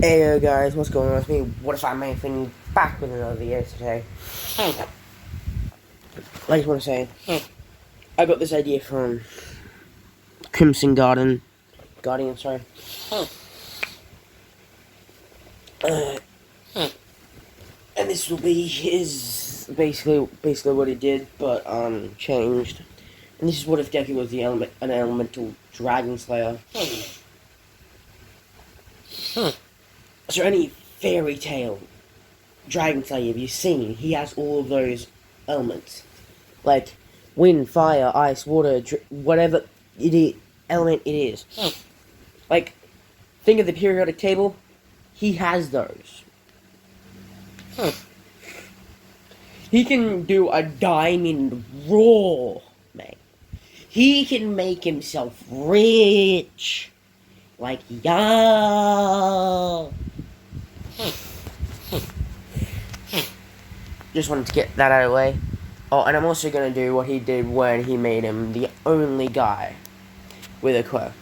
Hey guys, what's going on with me? What if I'm anything back with another video today? I just want to say, I got this idea from Crimson Guardian, sorry. Uh, and this will be his, basically what he did, but, changed. And this is what if Deku was an elemental dragon slayer. So any fairy tale dragon slayer you've seen, he has all of those elements. Like wind, fire, ice, water, whatever element it is. Like, think of the periodic table. He has those. He can do a diamond raw, man. He can make himself rich. Like, yeah. Just wanted to get that out of the way. Oh, and I'm also going to do what he did when he made him the only guy with a quirk.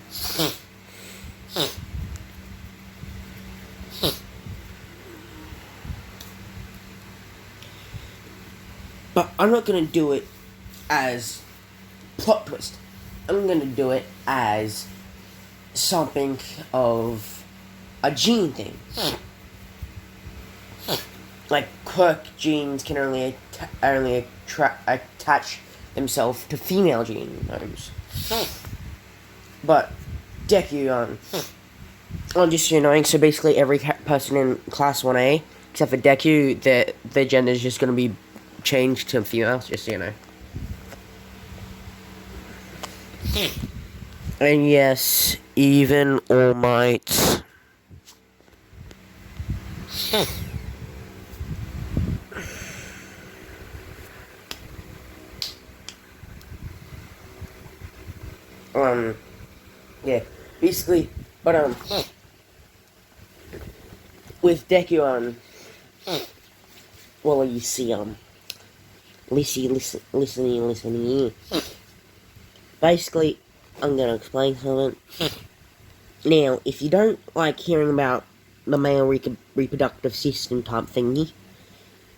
But I'm not going to do it as plot twist. I'm going to do it as something of a gene thing. Like, quirk genes can only attach themselves to female genomes. But Deku, just so you knowing, so basically every person in Class 1A, except for Deku, their gender is just going to be changed to female, just so you know. And yes, even All Might. Yeah, basically, but, with Deku, well, you see, listening. Basically, I'm gonna explain something. Now, if you don't like hearing about the male reproductive system type thingy,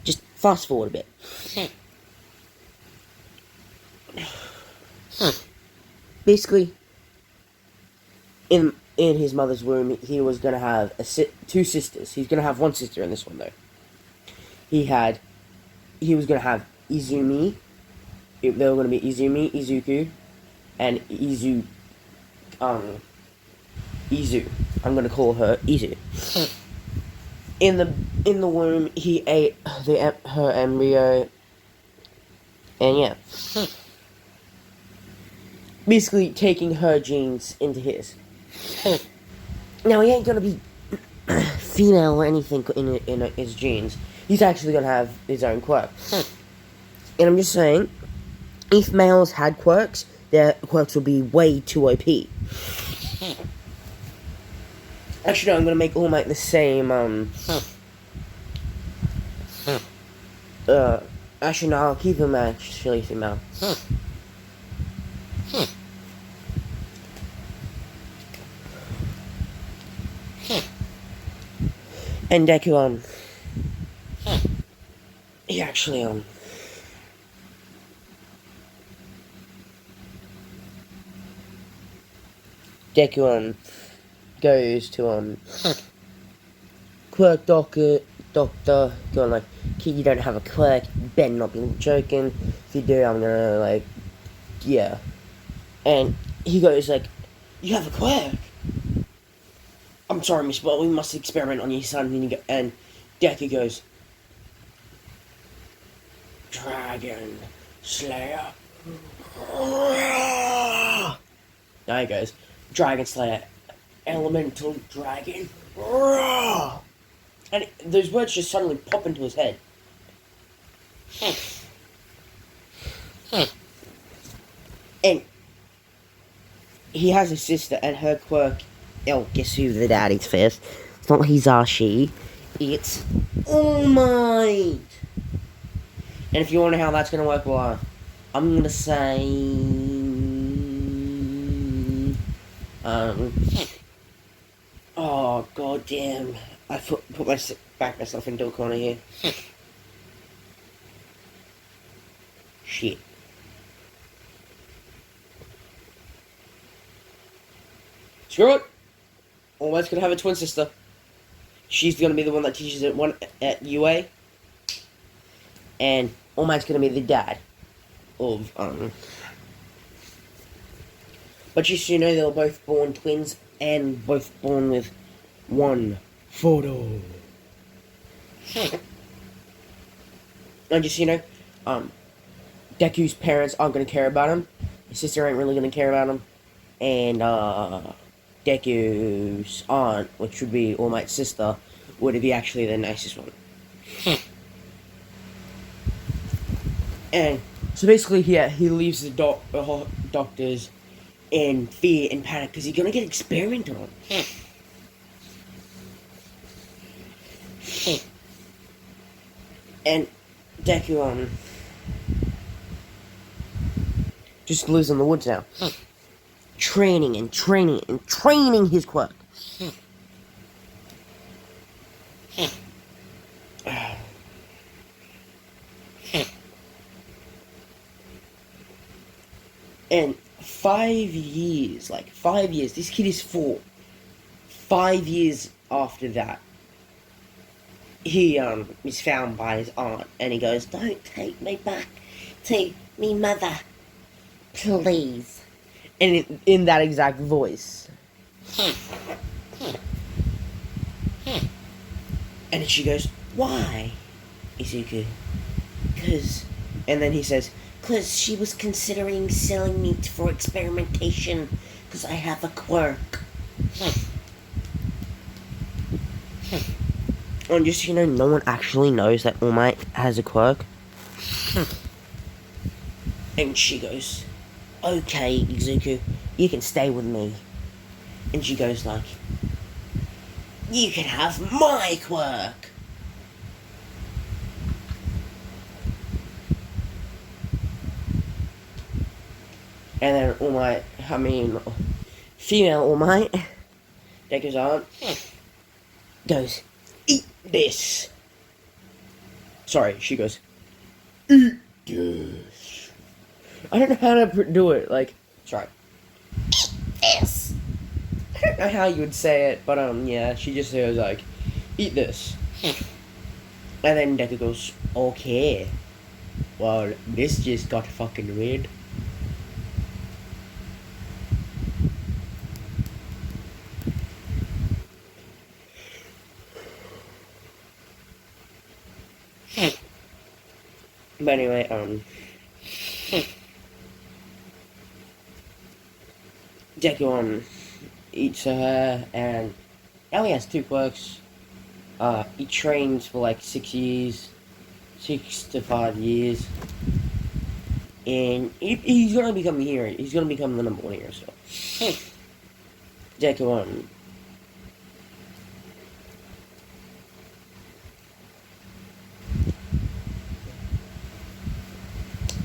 just fast forward a bit. Basically, in his mother's womb, he was gonna have two sisters. He's gonna have one sister in this one though. He was gonna have Izumi. They were gonna be Izumi, Izuku, and Izu. I'm gonna call her Izu. In the womb, he ate her embryo, and yeah. Basically taking her genes into his. Now, he ain't gonna be female or anything in his genes. He's actually gonna have his own quirk. And I'm just saying, if males had quirks, their quirks would be way too OP. Actually, no, I'm gonna make All Might the same, actually, no, I'll keep him actually female. And Deku, he actually, Deku, goes to, quirk doctor, going like, kid, you don't have a quirk, you better not be joking. If you do, I'm gonna, like, yeah. And he goes like, you have a quirk? I'm sorry, Miss Ball, we must experiment on your son. And Deku goes, Dragon Slayer. Now he goes, Dragon Slayer, Elemental Dragon. And those words just suddenly pop into his head. And he has a sister, and her quirk. Oh, guess who the daddy's first? It's not Hizashi. It's All Might. And if you wonder how that's gonna work, well, I'm gonna say, oh goddamn, I put back myself into a corner here. Shit. Screw it. Almost gonna have a twin sister. She's gonna be the one that teaches at UA, and Almight's gonna be the dad of But just so you know, they were both born twins and both born with one photo. And just so you know, Deku's parents aren't gonna care about him. His sister ain't really gonna care about him, and Deku's aunt, which would be All Might's sister, would be actually the nicest one. And so basically, yeah, he leaves the doctors in fear and panic because he's gonna get experimented on. And Deku just lives in the woods now, training and training and training his quirk. And 5 years, this kid is 4. 5 years after that, he is found by his aunt, and he goes, "Don't take me back to me mother, please." And in that exact voice. And she goes, "Why, Izuku?" "'Cause," and then he says, "'Cause she was considering selling me for experimentation, 'cause I have a quirk." And just so you know, no one actually knows that All Might has a quirk. And she goes, "Okay, Izuku, you can stay with me." And she goes like, "You can have my quirk." And then All Might, female All Might, Deku's aunt, goes, "Eat this." Sorry, she goes, "Eat this." I don't know how to do it, sorry. "Eat this." I don't know how you would say it, but yeah, she just goes like, "Eat this." And then Deku goes, "Okay. Well, this just got fucking weird." But anyway, Deku eats her, and now he has 2 quirks. He trains for like 6 years, 6 to 5 years, and he's gonna become a hero. He's gonna become the #1 hero. So Deku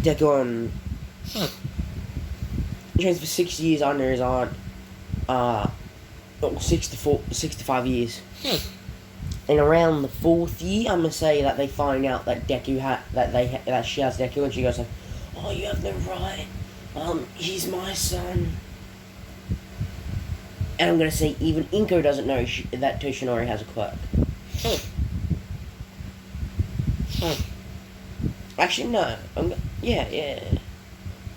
Deku trains for 6 years under his aunt. 6 to 5 years. And around the 4th year, I'm gonna say that they find out that that she has Deku, and she goes like, "Oh, you have no right. He's my son." And I'm gonna say even Inko doesn't know that Toshinori has a quirk. Actually, no. Yeah.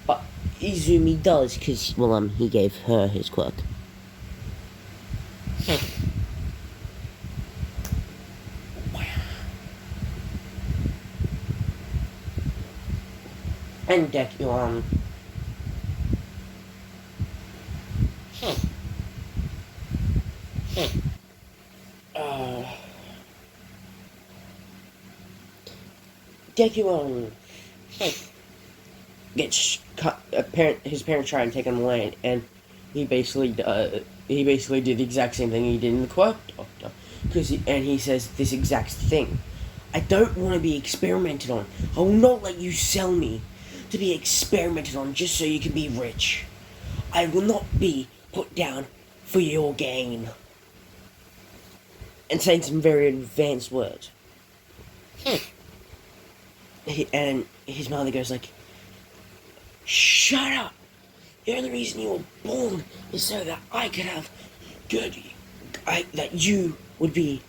But Izumi does, because, well, he gave her his quirk. And Deku, Deku, gets cut. His parents try and take him away, and he basically did the exact same thing he did in the Quirk Doctor, and he says this exact thing: "I don't want to be experimented on. I will not let you sell me to be experimented on just so you can be rich. I will not be put down for your gain." and saying some very advanced words. And his mother goes like, "Shut up! The only reason you were born is so that I could have good, that you would be,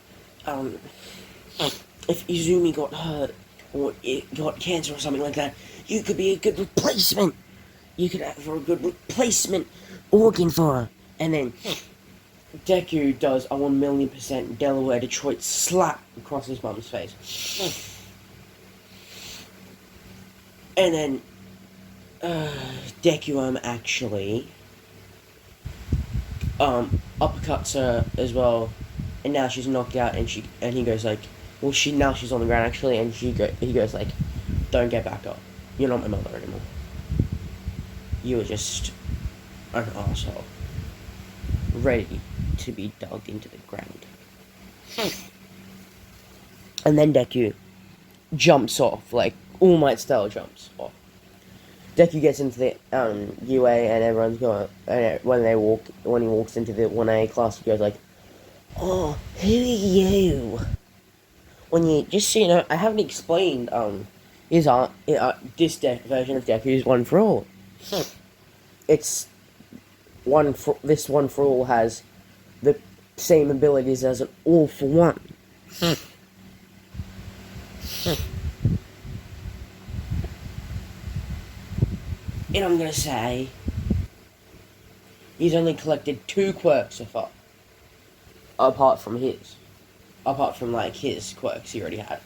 if Izumi got hurt or it got cancer or something like that, you could be a good replacement. You could have a good replacement organ for her." And then Deku does a 1,000,000% Delaware Detroit slap across his mum's face. And then Deku actually uppercuts her as well, and now she's knocked out, and he goes like, well, she's on the ground actually, and he goes like, "Don't get back up. You're not my mother anymore. You were just an asshole, ready to be dug into the ground." And then Deku jumps off, like All Might style jumps off. Deku gets into the UA, and everyone's going. And when he walks into the 1A class, he goes like, "Oh, who are you?" When you just so you know, I haven't explained this version of Deku's One for All. It's this One for All has the same abilities as an All for One. And I'm gonna say he's only collected 2 quirks so far. Apart from like his quirks he already had.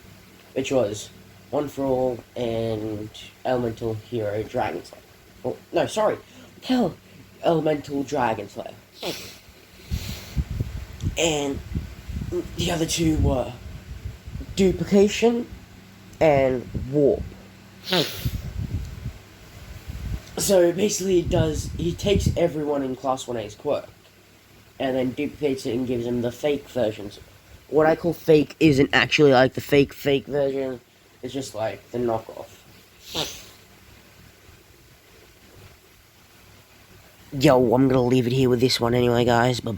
Which was One for All and Elemental Hero Dragon Slayer. Oh, no, sorry. Elemental Dragon Slayer. And the other 2 were Duplication and Warp. So basically he takes everyone in Class 1A's quirk and then duplicates it and gives them the fake versions. What I call fake isn't actually like the fake version, it's just like the knockoff. Yo, I'm gonna leave it here with this one anyway, guys. Bye-bye.